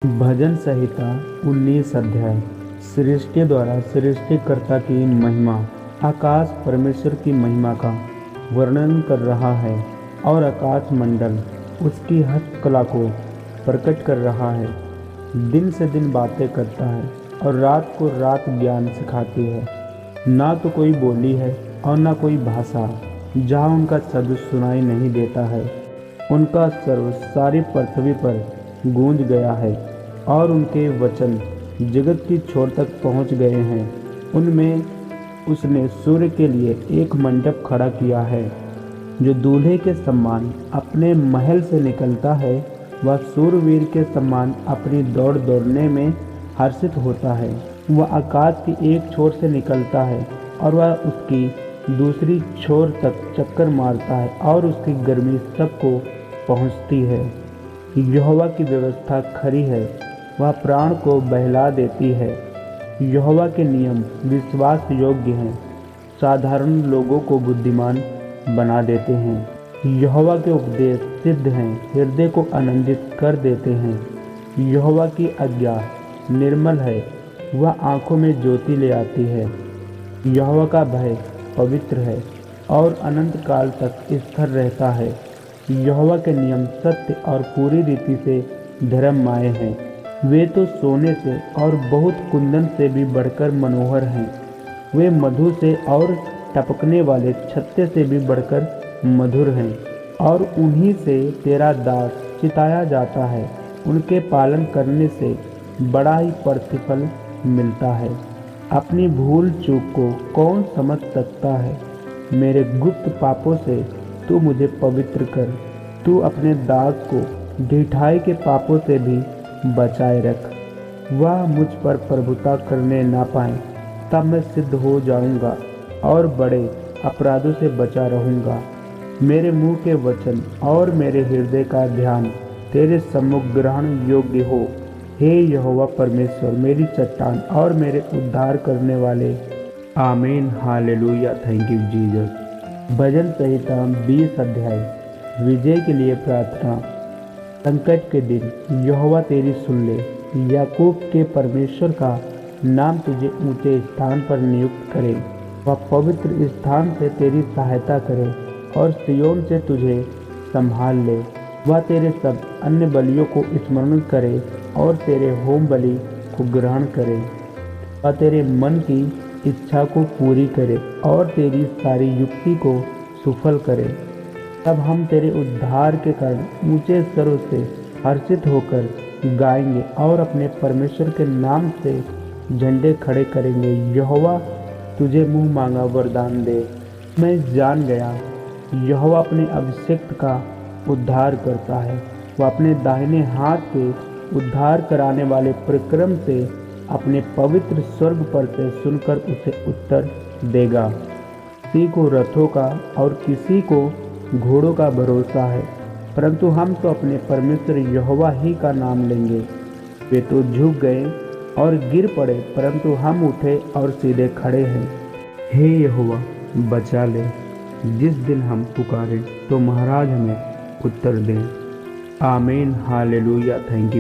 भजन संहिता 19 अध्याय। सृष्टि द्वारा सृष्टिकर्ता की महिमा। आकाश परमेश्वर की महिमा का वर्णन कर रहा है और आकाश मंडल उसकी हस्तकला को प्रकट कर रहा है। दिन से दिन बातें करता है और रात को रात ज्ञान सिखाती है। ना तो कोई बोली है और ना कोई भाषा जहाँ उनका शब्द सुनाई नहीं देता है। उनका सर्व सारी पृथ्वी पर गूंज गया है और उनके वचन जगत की छोर तक पहुंच गए हैं। उनमें उसने सूर्य के लिए एक मंडप खड़ा किया है जो दूल्हे के समान अपने महल से निकलता है। वह सूरवीर के समान अपनी दौड़ दौड़ने में हर्षित होता है। वह आकाश की एक छोर से निकलता है और वह उसकी दूसरी छोर तक चक्कर मारता है और उसकी गर्मी सबको पहुंचती है। यहोवा की व्यवस्था खरी है, वह प्राण को बहला देती है। यहोवा के नियम विश्वास योग्य हैं, साधारण लोगों को बुद्धिमान बना देते हैं। यहोवा के उपदेश सिद्ध हैं, हृदय को आनंदित कर देते हैं। यहोवा की आज्ञा निर्मल है, वह आँखों में ज्योति ले आती है। यहोवा का भय पवित्र है और अनंत काल तक स्थिर रहता है। यहोवा के नियम सत्य और पूरी रीति से धर्ममय हैं। वे तो सोने से और बहुत कुंदन से भी बढ़कर मनोहर हैं। वे मधु से और टपकने वाले छत्ते से भी बढ़कर मधुर हैं और उन्हीं से तेरा दास चिताया जाता है। उनके पालन करने से बड़ा ही प्रतिफल मिलता है। अपनी भूल चूक को कौन समझ सकता है? मेरे गुप्त पापों से तू मुझे पवित्र कर। तू अपने दास को ढिठाई के पापों से भी बचाए रख। वह मुझ पर प्रभुता करने ना पाए, तब मैं सिद्ध हो जाऊंगा और बड़े अपराधों से बचा रहूंगा। मेरे मुंह के वचन और मेरे हृदय का ध्यान तेरे सम्मुख ग्रहण योग्य हो। हे यहोवा परमेश्वर, मेरी चट्टान और मेरे उद्धार करने वाले। आमीन। हालेलुया। Thank you Jesus. भजन संहिता 20 अध्याय। विजय के लिए प्रार्थना। संकट के दिन यहोवा तेरी सुन ले। याकूब के परमेश्वर का नाम तुझे ऊंचे स्थान पर नियुक्त करे। वह पवित्र स्थान से तेरी सहायता करे और सिय्योन से तुझे संभाल ले। वह तेरे सब अन्य बलियों को स्मरण करे और तेरे होम बलि को ग्रहण करे। वह तेरे मन की इच्छा को पूरी करे और तेरी सारी युक्ति को सफल करे। तब हम तेरे उद्धार के कारण ऊंचे स्वरों से हर्षित होकर गाएंगे और अपने परमेश्वर के नाम से झंडे खड़े करेंगे। यहोवा तुझे मुंह मांगा वरदान दे। मैं जान गया, यहोवा अपने अभिषिक्त का उद्धार करता है। वह अपने दाहिने हाथ के उद्धार कराने वाले परिक्रम से अपने पवित्र स्वर्ग पर से सुनकर उसे उत्तर देगा। किसी को रथों का और किसी को घोड़ों का भरोसा है, परंतु हम तो अपने परमेश्वर यहोवा ही का नाम लेंगे। वे तो झुक गए और गिर पड़े, परंतु हम उठे और सीधे खड़े हैं। हे यहोवा, बचा ले। जिस दिन हम पुकारें तो महाराज हमें उत्तर दें। आमीन। हालेलुया। Thank you.